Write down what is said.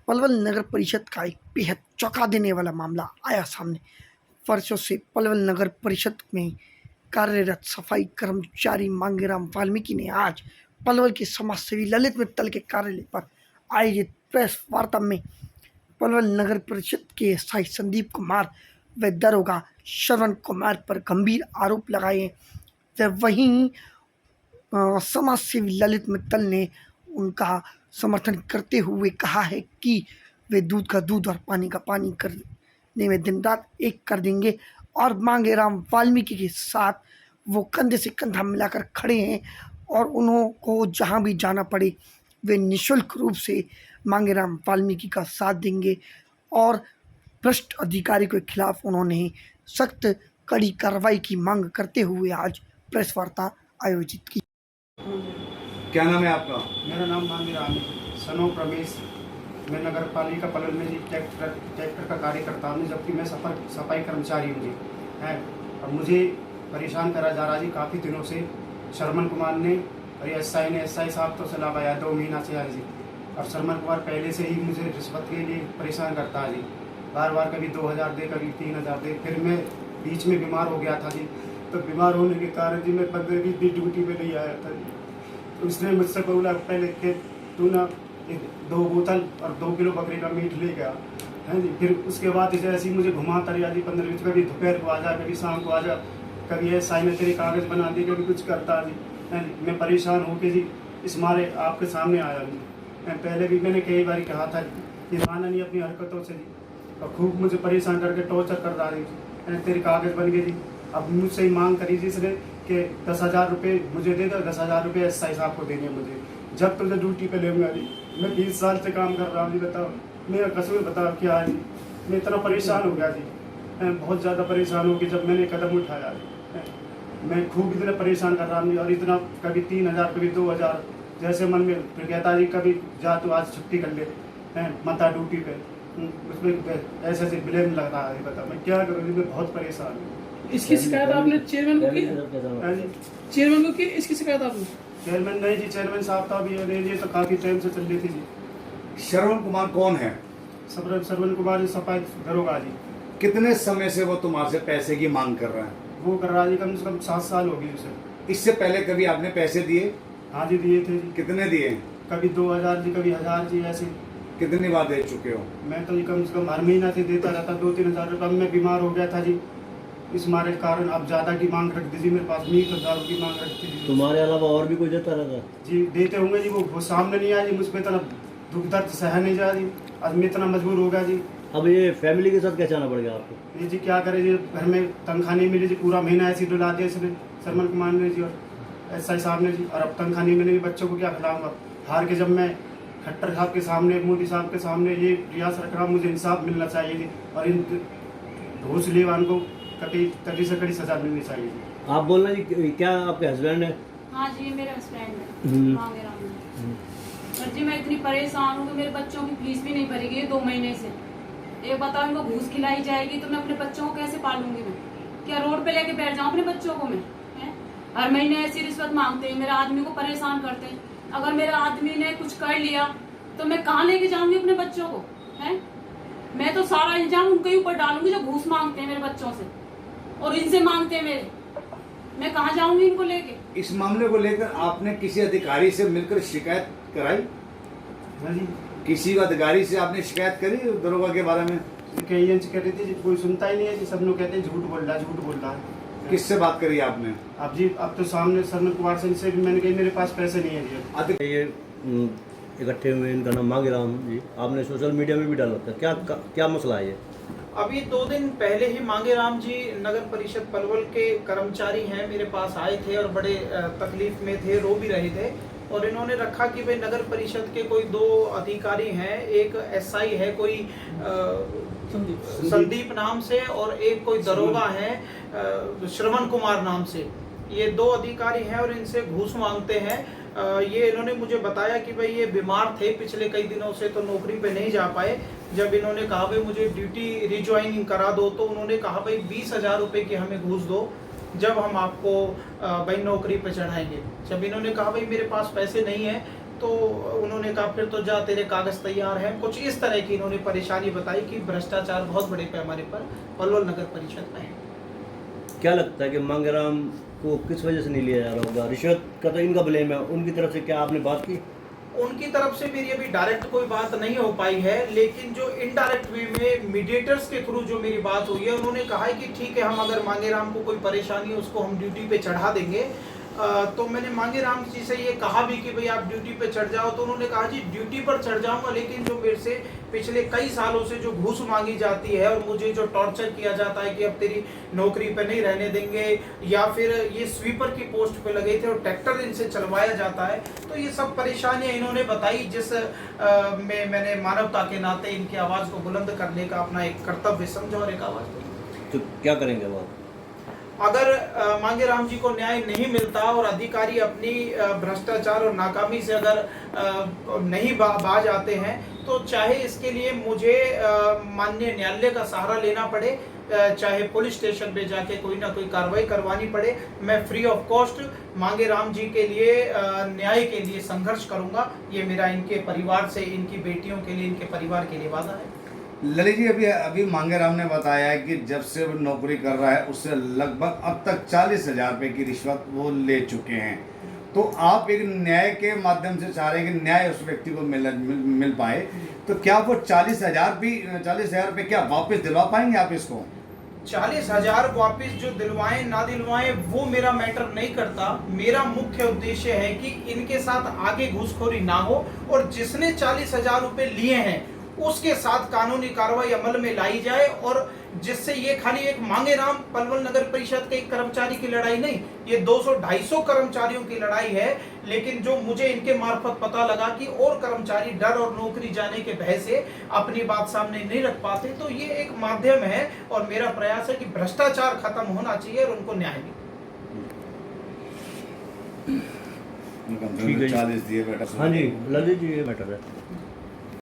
पलवल नगर परिषद का एक बेहद चौंका देने वाला मामला आया सामने। वर्षों से पलवल नगर परिषद में कार्यरत सफाई कर्मचारी मांगेराम वाल्मीकि ने आज पलवल के समाजसेवी ललित मित्तल के कार्यालय पर आयोजित प्रेस वार्ता में पलवल नगर परिषद के एसआई संदीप कुमार व दरोगा श्रवण कुमार पर गंभीर आरोप लगाए। वहीं समाजसेवी ललित मित्तल ने उनका समर्थन करते हुए कहा है कि वे दूध का दूध और पानी का पानी करने में दिन रात एक कर देंगे और मांगेराम वाल्मीकि के साथ वो कंधे से कंधा मिलाकर खड़े हैं और उन्हों को जहां भी जाना पड़े वे निःशुल्क रूप से मांगेराम वाल्मीकि का साथ देंगे। और भ्रष्ट अधिकारी के खिलाफ उन्होंने सख्त कड़ी कार्रवाई की मांग करते हुए आज प्रेस वार्ता आयोजित की। क्या नाम है आपका? मेरा नाम मांगेराम है, सनो प्रमेश। मैं नगर पालिका पलवल में जी ट्रैक्टर का कार्य करता हूँ, जबकि मैं सफाई कर्मचारी हूँ जी है। और मुझे परेशान करा जा रहा जी काफ़ी दिनों से श्रवण कुमार ने और एसआई साहब तो सलाह आया 2 महीना से आ जी। और श्रवण कुमार पहले से ही मुझे रिश्वत के लिए परेशान करता है जी। बार बार कभी 2000 दे, कभी 3000 दे। फिर मैं बीच में बीमार हो गया था जी, तो बीमार होने के कारण जी मैं 15-20 दिन ड्यूटी पे नहीं आया था जी। तो उसने मुझसे बोला पहले कि तू ना 2 बोतल और 2 किलो बकरी का मीट ले गया है जी। फिर उसके बाद जैसे ही मुझे घुमाता रहा जी 15-20, कभी दोपहर को आ जा, कभी शाम को आ जा, कभी ऐसा ही तेरे कागज़ बना दिए, कभी कुछ करता जी है जी। मैं परेशान होकर जी इस मारे आपके सामने आया जी। पहले भी मैंने कई बार कहा था कि माना नहीं अपनी हरकतों से जी, और खूब मुझे परेशान करके टॉर्चर कर रहा है। तेरे कागज़ बन गए जी। अब मुझसे ही मांग करी जी इसने कि 10,000 रुपये मुझे दे दो, 10,000 रुपये एसआई साहब को देंगे मुझे जब तुझे ड्यूटी पे लेऊंगा जी। मैं 20 साल से काम कर रहा हूँ जी, बताओ मेरा कसूर बताओ क्या है जी। मैं इतना परेशान हो गया जी, बहुत ज़्यादा परेशान हो गया जब मैंने कदम उठाया जी। मैं खूब इतना परेशान कर रहा हूँ और इतना कभी 3,000 कभी 2,000 जैसे मन में फिर कहता जी कभी जा तू आज छुट्टी कर ले मत आ ड्यूटी पे। उसमें ऐसे ब्लेम लग रहा है, बताओ मैं क्या करूँ जी। मैं बहुत परेशान हूँ। इसकी शिकायत आपने चेयरमैन को की? चेयरमैन को की इसकी शिकायत आपने? चेयरमैन नहीं जी, चेयरमैन साहब था अभी ये तो काफी टाइम से चल रही थी जी। श्रवण कुमार कौन है? श्रवण कुमार जी सफाई दरोगा जी। कितने समय से वो तुम्हारे से पैसे की मांग कर रहा है? वो कर रहा जी कम से कम 7 साल हो गए उसे। इससे पहले कभी आपने पैसे दिए? हाँ जी दिए थे जी। कितने दिए? कभी 2,000 जी, कभी 1,000 जी, ऐसे। कितनी बार दे चुके हो? मैं तो जी कम से कम हर महीना से देता रहता 2-3 हज़ार रुपये। मैं बीमार हो गया था जी, इस मारे कारण अब ज्यादा की मांग रख दीजिए मेरे पास। मीट और दारू की मांग रख दीजिए। तुम्हारे अलावा और भी कोई देता रहता? जी देते होंगे जी, वो सामने नहीं आया जी। मुझ पर इतना दुख दर्द सह नहीं जा रही, आज मैं इतना मजबूर हो गया जी। अब ये फैमिली के साथ कैसे आना पड़ गया आपको? ये जी क्या करे जी, घर में तनख्वाह नहीं मिली जी। पूरा महीना ऐसे डुला दिया इसने श्रवण कुमार ने जी और एसआई साहब ने जी। और अब तनख्वाह नहीं मिलेगी, बच्चों को क्या खिलाऊंगा। हार के जब मैं खट्टर साहब के सामने, मोदी साहब के सामने ये प्रयास रख रहा हूँ, मुझे इंसाफ मिलना चाहिए जी। और इन घूस लेवान को कड़ी से कड़ी सजा मिलनी चाहिए जी। आप बोल रहे हैं जी क्या आपके हस्बैंड है? हाँ जी मेरे हस्बैंड है मांगेराम है। सर जी मैं इतनी परेशान हूँ कि मेरे बच्चों की फीस भी नहीं भरी गई 2 महीने से। एक बताओ इनको घूस खिलाई जाएगी तो मैं अपने बच्चों को कैसे पालूंगी? मैं क्या रोड पे लेके बैठ जाऊँ अपने बच्चों को? मैं हर महीने ऐसी रिश्वत मांगते हैं, मेरे आदमी को परेशान करते हैं। अगर मेरे आदमी ने कुछ कर लिया तो मैं कहाँ लेके जाऊंगी अपने बच्चों को? है मैं तो सारा इल्जाम उनके ऊपर डालूंगी जो घूस मांगते हैं मेरे बच्चों से और इनसे मांगते हैं मेरे। मैं कहाँ जाऊंगी इनको लेके? इस मामले को लेकर आपने किसी अधिकारी से मिलकर शिकायत कराई? हाँ जी किसी अधिकारी से आपने शिकायत करी दरोगा के बारे में? कई इंच कह रही थी, कोई सुनता ही नहीं है जी। सब लोग कहते हैं झूठ बोल रहा है, झूठ बोल रहा है। किससे बात करी आपने? अब जी अब तो सामने श्रवण कुमार सिंह से भी मैंने कही मेरे पास पैसे नहीं है जी। ये इकट्ठे हुए, इनका नाम मांगेराम जी, आपने सोशल मीडिया में भी डाला था, क्या मसला है ये? अभी 2 दिन पहले ही मांगेराम जी नगर परिषद पलवल के कर्मचारी हैं, मेरे पास आए थे और बड़े तकलीफ में थे, रो भी रहे थे। और इन्होंने रखा कि भाई नगर परिषद के कोई 2 अधिकारी हैं, एक एसआई है कोई संदीप नाम से और एक कोई दरोगा है श्रवण कुमार नाम से। ये 2 अधिकारी हैं और इनसे घूस मांगते हैं। ये इन्होंने मुझे बताया कि भाई ये बीमार थे पिछले कई दिनों से, तो नौकरी पे नहीं जा पाए। जब इन्होंने कहा भाई मुझे ड्यूटी रिज्वाइनिंग करा दो, तो उन्होंने कहा भाई 20,000 रुपये की हमें घूस दो, जब हम आपको भाई नौकरी पे चढ़ाएंगे। जब इन्होंने कहा भाई मेरे पास पैसे नहीं है, तो उन्होंने कहा फिर तो जा, तेरे कागज तैयार हैं। कुछ इस तरह की इन्होंने परेशानी बताई कि भ्रष्टाचार बहुत बड़े पैमाने पर पलवल नगर परिषद में है। क्या लगता है कि मांगेराम को किस वजह से नहीं लिया जा रहा होगा? रिश्वत का तो इनका ब्लेम है, उनकी तरफ से क्या आपने बात की? उनकी तरफ से मेरी अभी डायरेक्ट कोई बात नहीं हो पाई है, लेकिन जो इनडायरेक्ट वे में मीडिएटर्स के थ्रू जो मेरी बात हुई है, उन्होंने कहा है कि ठीक है, हम अगर मांगेराम को कोई परेशानी है उसको हम ड्यूटी पे चढ़ा देंगे। तो मैंने मांगेराम जी से ये कहा भी कि भाई आप ड्यूटी पे चढ़ जाओ, तो उन्होंने कहा जी ड्यूटी पर चढ़ जाऊंगा, लेकिन जो मेरे से पिछले कई सालों से जो घूस मांगी जाती है और मुझे जो टॉर्चर किया जाता है कि अब तेरी नौकरी पे नहीं रहने देंगे, या फिर ये स्वीपर की पोस्ट पे लगे थे और ट्रैक्टर इनसे चलवाया जाता है, तो ये सब परेशानियां इन्होंने बताई, जिस में मैंने मानवता के नाते इनकी आवाज़ को बुलंद करने का अपना एक कर्तव्य समझा और एक आवाज़ दी। तो क्या करेंगे वो? अगर मांगेराम जी को न्याय नहीं मिलता और अधिकारी अपनी भ्रष्टाचार और नाकामी से अगर नहीं बाज आते हैं, तो चाहे इसके लिए मुझे माननीय न्यायालय का सहारा लेना पड़े, चाहे पुलिस स्टेशन पे जाके कोई ना कोई कार्रवाई करवानी पड़े, मैं फ्री ऑफ कॉस्ट मांगेराम जी के लिए न्याय के लिए संघर्ष करूंगा। ये मेरा इनके परिवार से, इनकी बेटियों के लिए, इनके परिवार के लिए वादा है। ललित जी, अभी मांगेराम ने बताया है कि जब से वो नौकरी कर रहा है उससे लगभग अब तक 40,000 रुपये की रिश्वत वो ले चुके हैं। तो आप एक न्याय के माध्यम से चाह रहे हैं कि न्याय उस व्यक्ति को मिल पाए, तो क्या वो 40,000 रुपये क्या वापस दिलवा पाएंगे आप इसको? 40,000 वापिस जो दिलवाएं ना दिलवाएं वो मेरा मैटर नहीं करता। मेरा मुख्य उद्देश्य है कि इनके साथ आगे घूसखोरी ना हो, और जिसने 40,000 रुपये लिए हैं उसके साथ कानूनी कार्रवाई अमल में लाई जाए, और जिससे ये खाली एक मांगेराम पलवल नगर परिषद के एक कर्मचारी की लड़ाई नहीं, ये 200-250 कर्मचारियों की लड़ाई है। लेकिन जो मुझे इनके मार्फत पता लगा कि और कर्मचारी डर और नौकरी जाने के भय से अपनी बात सामने नहीं रख पाते, तो ये एक माध्यम है और मेरा प्रयास है कि भ्रष्टाचार खत्म होना चाहिए और उनको न्याय मिले। ठीक है, 40 दिए बेटा। हाँ जी ललित जी, ये मैटर है।